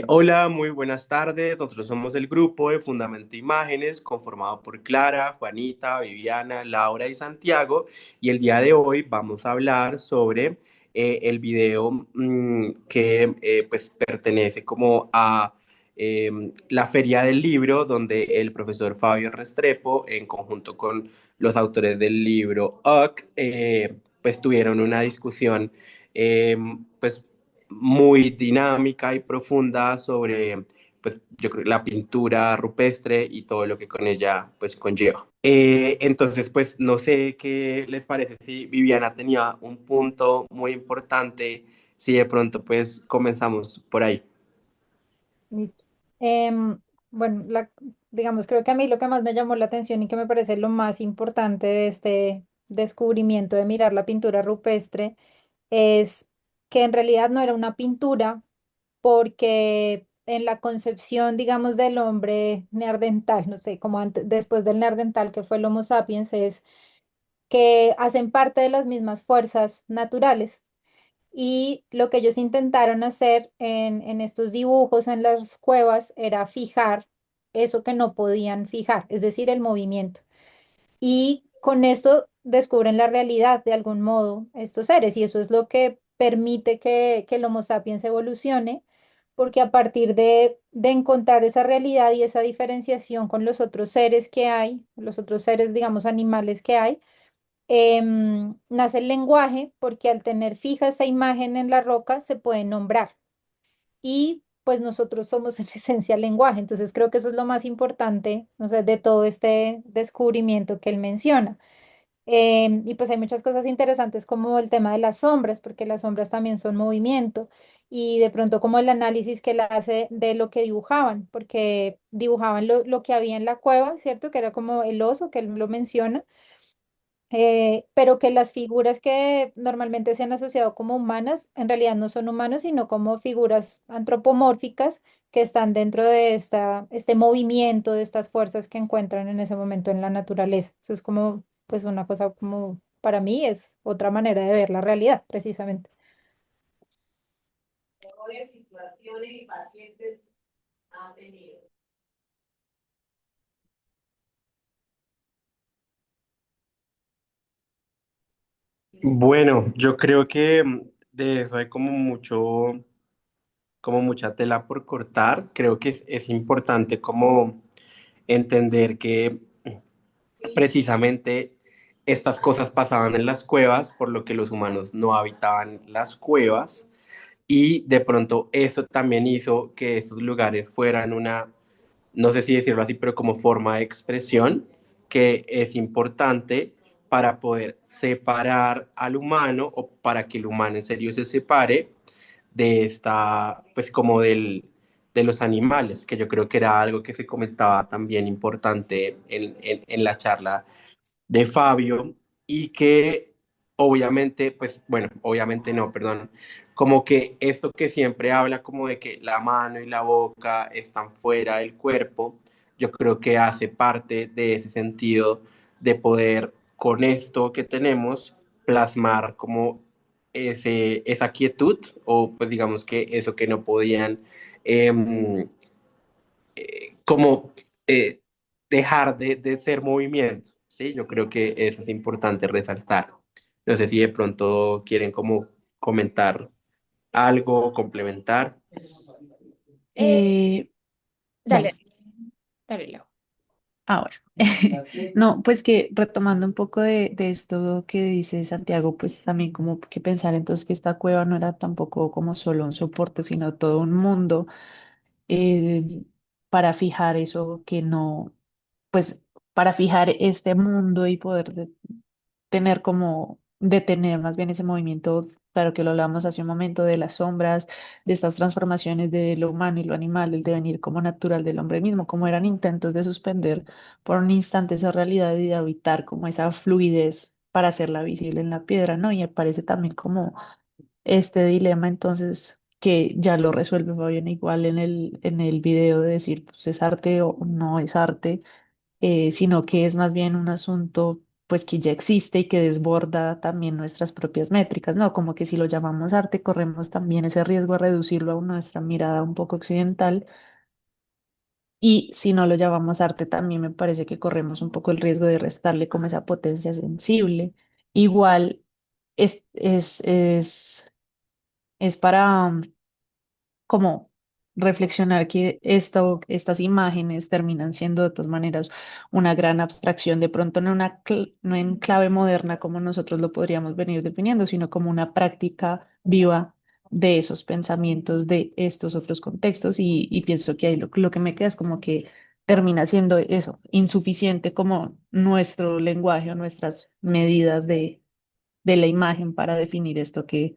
Hola, muy buenas tardes. Nosotros somos el grupo de Fundamento Imágenes, conformado por Clara, Juanita, Viviana, Laura y Santiago. Y el día de hoy vamos a hablar sobre el video que pues pertenece como a la Feria del Libro, donde el profesor Fabio Restrepo, en conjunto con los autores del libro UC, pues tuvieron una discusión pues muy dinámica y profunda sobre, pues, yo creo, la pintura rupestre y todo lo que con ella, pues, conlleva. Entonces, pues, no sé qué les parece si Viviana tenía un punto muy importante, si de pronto, pues, comenzamos por ahí. Listo. Em, bueno, digamos, creo que a mí lo que más me llamó la atención y que me parece lo más importante de este descubrimiento de mirar la pintura rupestre es que en realidad no era una pintura porque en la concepción, digamos, del hombre neandertal, no sé, como después del neandertal que fue el Homo sapiens, es que hacen parte de las mismas fuerzas naturales. Y lo que ellos intentaron hacer en estos dibujos en las cuevas era fijar eso que no podían fijar, es decir, el movimiento. Y con esto descubren la realidad de algún modo estos seres y eso es lo que permite que el Homo sapiens evolucione, porque a partir de encontrar esa realidad y esa diferenciación con los otros seres que hay, los otros seres, digamos, animales que hay, nace el lenguaje porque al tener fija esa imagen en la roca se puede nombrar y pues nosotros somos en esencia lenguaje, entonces creo que eso es lo más importante, o sea, de todo este descubrimiento que él menciona. Y pues hay muchas cosas interesantes como el tema de las sombras, porque las sombras también son movimiento y de pronto como el análisis que él hace de lo que dibujaban, porque dibujaban lo que había en la cueva, ¿cierto? Que era como el oso, que él lo menciona, pero que las figuras que normalmente se han asociado como humanas en realidad no son humanos, sino como figuras antropomórficas que están dentro de este movimiento, de estas fuerzas que encuentran en ese momento en la naturaleza. Eso es como, pues una cosa como, para mí es otra manera de ver la realidad, precisamente. Mejores situaciones y pacientes han tenido. Bueno, yo creo que de eso hay como mucha tela por cortar. Creo que es importante como entender que precisamente estas cosas pasaban en las cuevas, por lo que los humanos no habitaban las cuevas y de pronto eso también hizo que estos lugares fueran una, no sé si decirlo así, pero como forma de expresión que es importante para poder separar al humano o para que el humano en serio se separe de esta, pues como de los animales, que yo creo que era algo que se comentaba también importante en la charla de Fabio y que obviamente, pues bueno, obviamente no, perdón, como que esto que siempre habla como de que la mano y la boca están fuera del cuerpo, yo creo que hace parte de ese sentido de poder con esto que tenemos plasmar como esa quietud o pues digamos que eso que no podían eh, como eh, dejar de ser movimiento, ¿sí? Yo creo que eso es importante resaltar. No sé si de pronto quieren como comentar algo, complementar. Eh, Eh, dale, dale, dale, Lau. ahora. No, pues que retomando un poco de esto que dice Santiago, pues también como que pensar entonces que esta cueva no era tampoco como solo un soporte, sino todo un mundo eh, para fijar eso que no, pues para fijar este mundo y poder tener como detener más bien ese movimiento, claro que lo hablamos hace un momento, de las sombras, de estas transformaciones de lo humano y lo animal, el devenir como natural del hombre mismo, como eran intentos de suspender por un instante esa realidad y de habitar como esa fluidez para hacerla visible en la piedra, ¿no? Y me parece también como este dilema entonces que ya lo resuelve Fabián igual en el video de decir, pues es arte o no es arte, sino que es más bien un asunto pues que ya existe y que desborda también nuestras propias métricas, ¿no? Como que si lo llamamos arte, corremos también ese riesgo a reducirlo a nuestra mirada un poco occidental. Y si no lo llamamos arte, también me parece que corremos un poco el riesgo de restarle como esa potencia sensible. Igual es para como reflexionar que estas imágenes terminan siendo de todas maneras una gran abstracción, de pronto no en clave moderna como nosotros lo podríamos venir definiendo, sino como una práctica viva de esos pensamientos, de estos otros contextos, y pienso que ahí lo que me queda es como que termina siendo eso, insuficiente como nuestro lenguaje o nuestras medidas de la imagen para definir esto que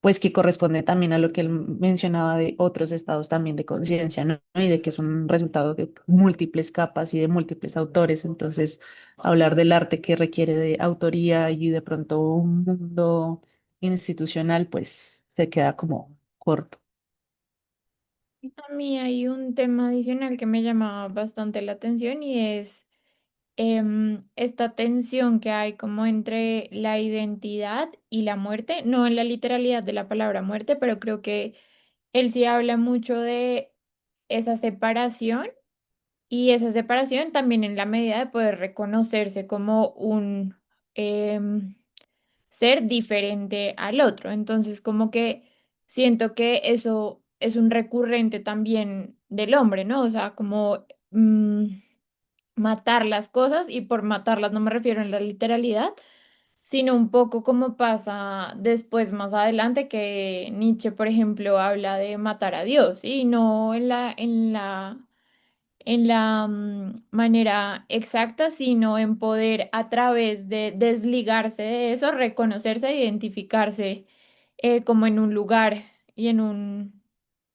pues que corresponde también a lo que él mencionaba de otros estados también de conciencia, ¿no? Y de que es un resultado de múltiples capas y de múltiples autores. Entonces, hablar del arte que requiere de autoría y de pronto un mundo institucional, pues se queda como corto. A mí hay un tema adicional que me llama bastante la atención y es esta tensión que hay como entre la identidad y la muerte, no en la literalidad de la palabra muerte, pero creo que él sí habla mucho de esa separación y esa separación también en la medida de poder reconocerse como un em, ser diferente al otro. Entonces, como que siento que eso es un recurrente también del hombre, ¿no? O sea, como matar las cosas y por matarlas no me refiero en la literalidad, sino un poco como pasa después, más adelante, que Nietzsche, por ejemplo, habla de matar a Dios y no en la manera exacta, sino en poder a través de desligarse de eso, reconocerse e identificarse como en un lugar y en un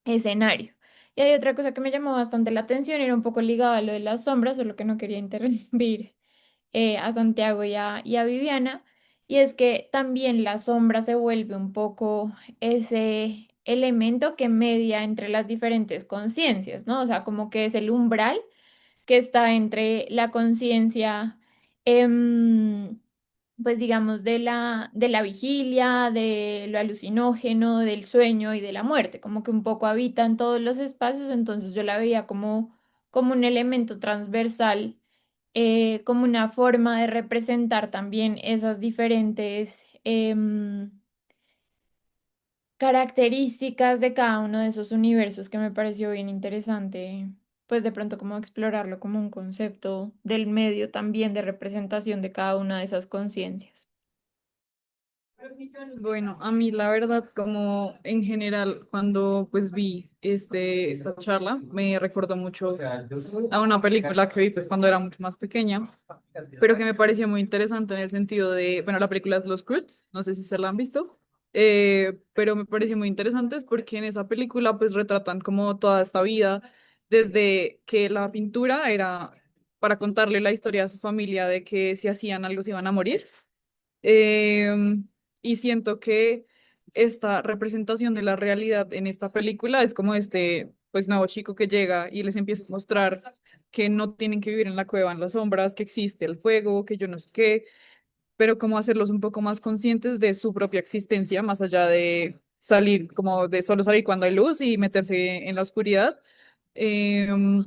escenario. Y hay otra cosa que me llamó bastante la atención, era un poco ligado a lo de las sombras, solo que no quería interrumpir a Santiago y a Viviana, y es que también la sombra se vuelve un poco ese elemento que media entre las diferentes conciencias, ¿no? O sea, como que es el umbral que está entre la conciencia, em, pues digamos, de la vigilia, de lo alucinógeno, del sueño y de la muerte, como que un poco habita en todos los espacios, entonces yo la veía como un elemento transversal, como una forma de representar también esas diferentes características de cada uno de esos universos que me pareció bien interesante, pues de pronto como explorarlo como un concepto del medio también de representación de cada una de esas conciencias. Bueno, a mí la verdad, como en general, cuando pues vi esta charla, me recordó mucho a una película que vi pues cuando era mucho más pequeña, pero que me pareció muy interesante en el sentido de, bueno, la película es Los Croods, no sé si se la han visto, pero me pareció muy interesante es porque en esa película pues retratan como toda esta vida, desde que la pintura era para contarle la historia a su familia de que si hacían algo se iban a morir. Y siento que esta representación de la realidad en esta película es como este, pues, nuevo chico que llega y les empieza a mostrar que no tienen que vivir en la cueva, en las sombras, que existe el fuego, que yo no sé qué, pero cómo hacerlos un poco más conscientes de su propia existencia, más allá de salir, como de solo salir cuando hay luz y meterse en la oscuridad. Em,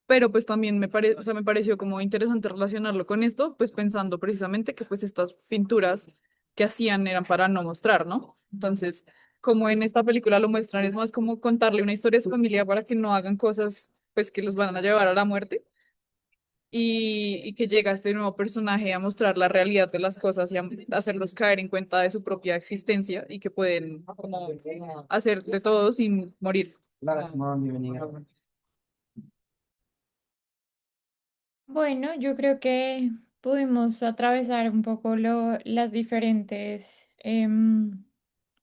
pero pues también o sea, me pareció como interesante relacionarlo con esto, pues pensando precisamente que pues estas pinturas que hacían eran para no mostrar, ¿no? Entonces, como en esta película lo muestran, es más como contarle una historia a su familia para que no hagan cosas pues que los van a llevar a la muerte y que llega este nuevo personaje a mostrar la realidad de las cosas y a hacerlos caer en cuenta de su propia existencia y que pueden como hacer de todo sin morir. Bueno, yo creo que pudimos atravesar un poco las diferentes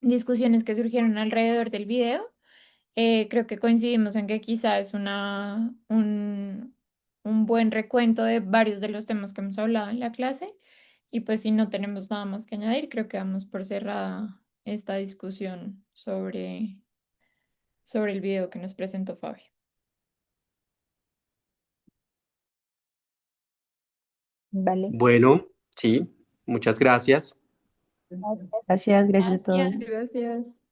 discusiones que surgieron alrededor del video. Creo que coincidimos en que quizá es un buen recuento de varios de los temas que hemos hablado en la clase. Y pues si no tenemos nada más que añadir, creo que damos por cerrada esta discusión sobre el video que nos presentó Fabi. Vale. Bueno, sí, muchas gracias. Gracias. Gracias, gracias a todos. Gracias. Gracias.